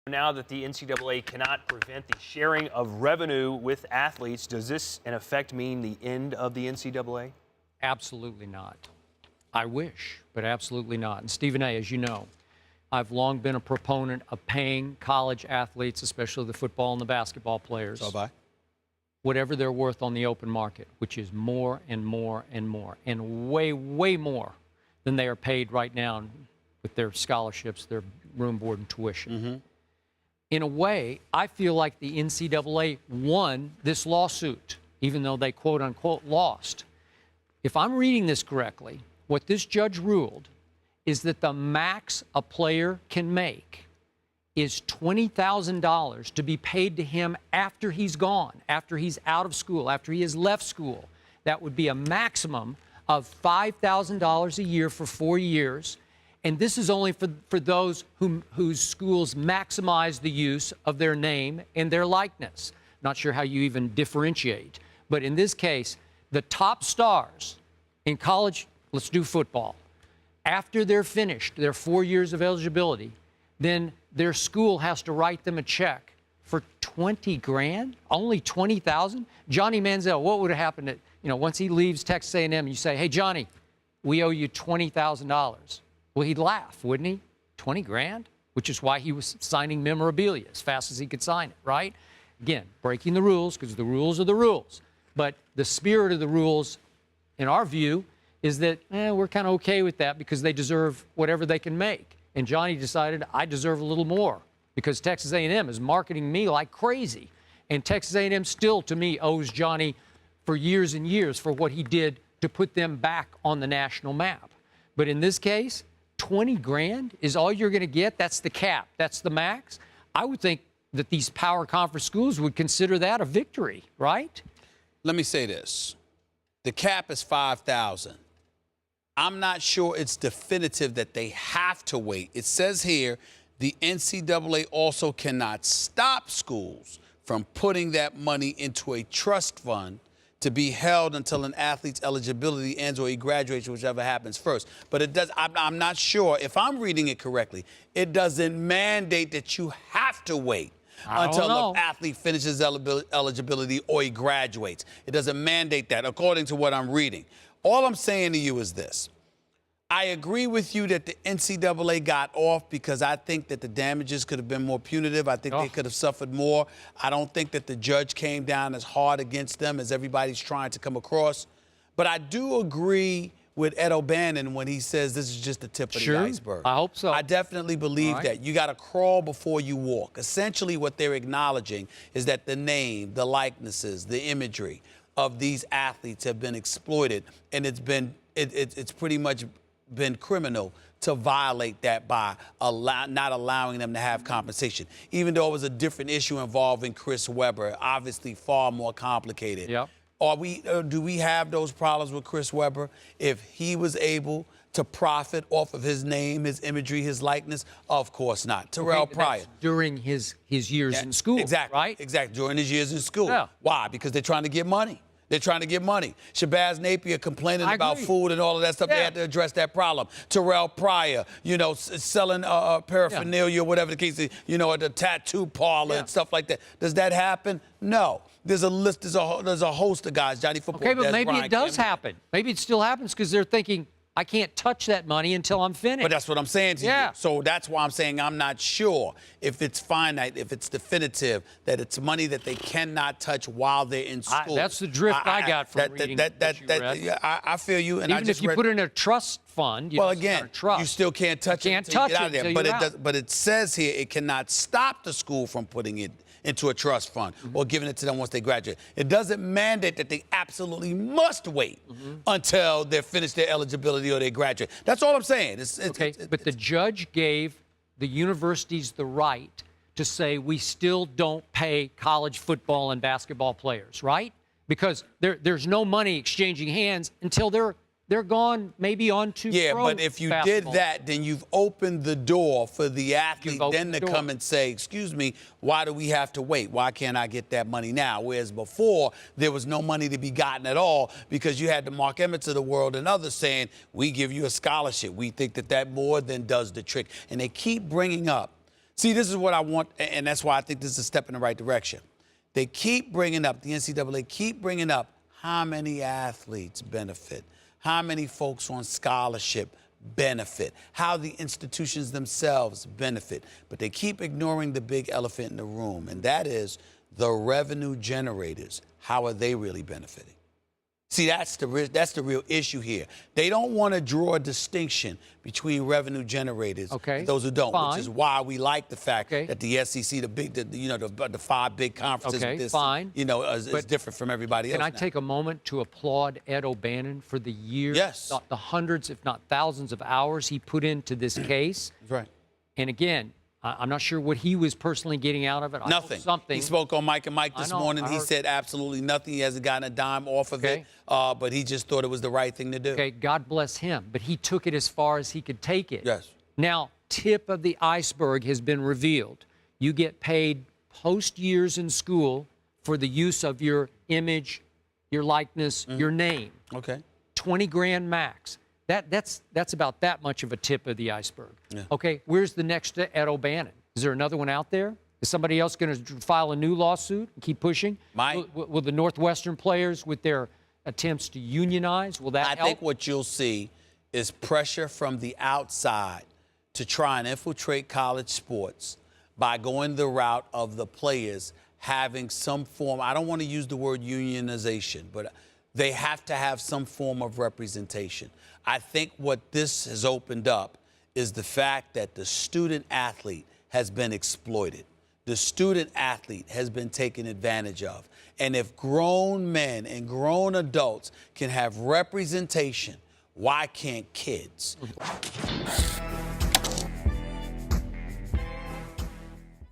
Now that the NCAA cannot prevent the sharing of revenue with athletes, does this, in effect, mean the end of the NCAA? Absolutely not. I wish, but absolutely not. And Stephen A., as you know, I've long been a proponent of paying college athletes, especially the football and the basketball players, whatever they're worth on the open market, which is more and more and more, and way, way more than they are paid right now with their scholarships, their room, board, and tuition. In a way, I feel like the NCAA won this lawsuit, even though they quote-unquote lost. If I'm reading this correctly, what this judge ruled is that the max a player can make is $20,000 to be paid to him after he's gone, after he's out of school, after he has left school. That would be a maximum of $5,000 a year for 4 years. And this is only for those whose schools maximize the use of their name and their likeness. Not sure how you even differentiate. But in this case, the top stars in college, let's do football, after they're finished, their 4 years of eligibility, then their school has to write them a check for 20 grand, only 20,000. Johnny Manziel, what would have happened at, once he leaves Texas A&M, you say, hey, Johnny, we owe you $20,000. Well, he'd laugh, wouldn't he? 20 grand, which is why he was signing memorabilia as fast as he could sign it, right? Again, breaking the rules, because the rules are the rules. But the spirit of the rules, in our view, is that we're kind of okay with that because they deserve whatever they can make. And Johnny decided, I deserve a little more because Texas A&M is marketing me like crazy. And Texas A&M still, to me, owes Johnny for years and years for what he did to put them back on the national map. But in this case, 20 grand is all you're going to get. That's the cap. That's the max. I would think that these power conference schools would consider that a victory, right? Let me say this. The cap is $5,000. I'm not sure it's definitive that they have to wait. It says here the NCAA also cannot stop schools from putting that money into a trust fund to be held until an athlete's eligibility ends or he graduates, whichever happens first. But it does. I'm not sure if I'm reading it correctly. It doesn't mandate that you have to wait until an athlete finishes eligibility or he graduates. It doesn't mandate that, according to what I'm reading. All I'm saying to you is this. I agree with you that the NCAA got off because I think that the damages could have been more punitive. I think they could have suffered more. I don't think that the judge came down as hard against them as everybody's trying to come across. But I do agree with Ed O'Bannon when he says this is just the tip of the iceberg. I hope so. I definitely believe that. You got to crawl before you walk. Essentially what they're acknowledging is that the name, the likenesses, the imagery of these athletes have been exploited, and it's pretty much been criminal to violate that by not allowing them to have compensation. Even though it was a different issue involving Chris Webber, obviously far more complicated. Yep. Do we have those problems with Chris Webber? If he was able to profit off of his name, his imagery, his likeness? Of course not. Terrell Pryor. During his years in school, exactly, right? Exactly, during his years in school. Yeah. Why? Because they're trying to get money. They're trying to get money. Shabazz Napier complaining about food and all of that stuff. They had to address that problem. Terrell Pryor, selling paraphernalia, whatever the case is, at the tattoo parlor and stuff like that. Does that happen? No. There's a list. There's a host of guys. Johnny Football. Okay, but maybe Bryant, it does happen. Maybe it still happens because they're thinking, I can't touch that money until I'm finished. But that's what I'm saying to you. So that's why I'm saying I'm not sure if it's finite, if it's definitive, that it's money that they cannot touch while they're in school. That's the drift I got from reading what you read. I feel you. And even if you put it in a trust fund, well, again, you still can't touch it until you get out of there. But it says here it cannot stop the school from putting it into a trust fund or giving it to them once they graduate. It doesn't mandate that they absolutely must wait until they're finished their eligibility or they graduate. That's all I'm saying. But the judge gave the universities the right to say we still don't pay college football and basketball players, right? Because there's no money exchanging hands until they're gone, maybe on to pro but if you did that, then you've opened the door for the athlete then to come and say, excuse me, why do we have to wait? Why can't I get that money now? Whereas before, there was no money to be gotten at all because you had the Mark Emmets of the world and others saying, we give you a scholarship. We think that more than does the trick. And they keep bringing up See, this is what I want, and that's why I think this is a step in the right direction. They keep bringing up, the NCAA keep bringing up how many athletes benefit, how many folks on scholarship benefit, how the institutions themselves benefit. But they keep ignoring the big elephant in the room, and that is the revenue generators. How are they really benefiting? See, that's the real issue here. They don't want to draw a distinction between revenue generators and those who don't, which is why we like the fact that the SEC, the 5 big conferences, is different from everybody else. Can I take a moment to applaud Ed O'Bannon for the years, the hundreds, if not thousands, of hours he put into this case? Right. And again, I'm not sure what he was personally getting out of it. Nothing. Something. He spoke on Mike and Mike this morning. He said absolutely nothing. He hasn't gotten a dime off of it, but he just thought it was the right thing to do. Okay, God bless him. But he took it as far as he could take it. Yes. Now, tip of the iceberg has been revealed. You get paid post years in school for the use of your image, your likeness, your name. Okay. 20 grand max. That's about that much of a tip of the iceberg. Yeah. Okay, where's the next Ed O'Bannon? Is there another one out there? Is somebody else going to file a new lawsuit and keep pushing? Will the Northwestern players, with their attempts to unionize, will that help? I think what you'll see is pressure from the outside to try and infiltrate college sports by going the route of the players having some form, I don't want to use the word unionization, but they have to have some form of representation. I think what this has opened up is the fact that the student athlete has been exploited. The student athlete has been taken advantage of. And if grown men and grown adults can have representation, why can't kids?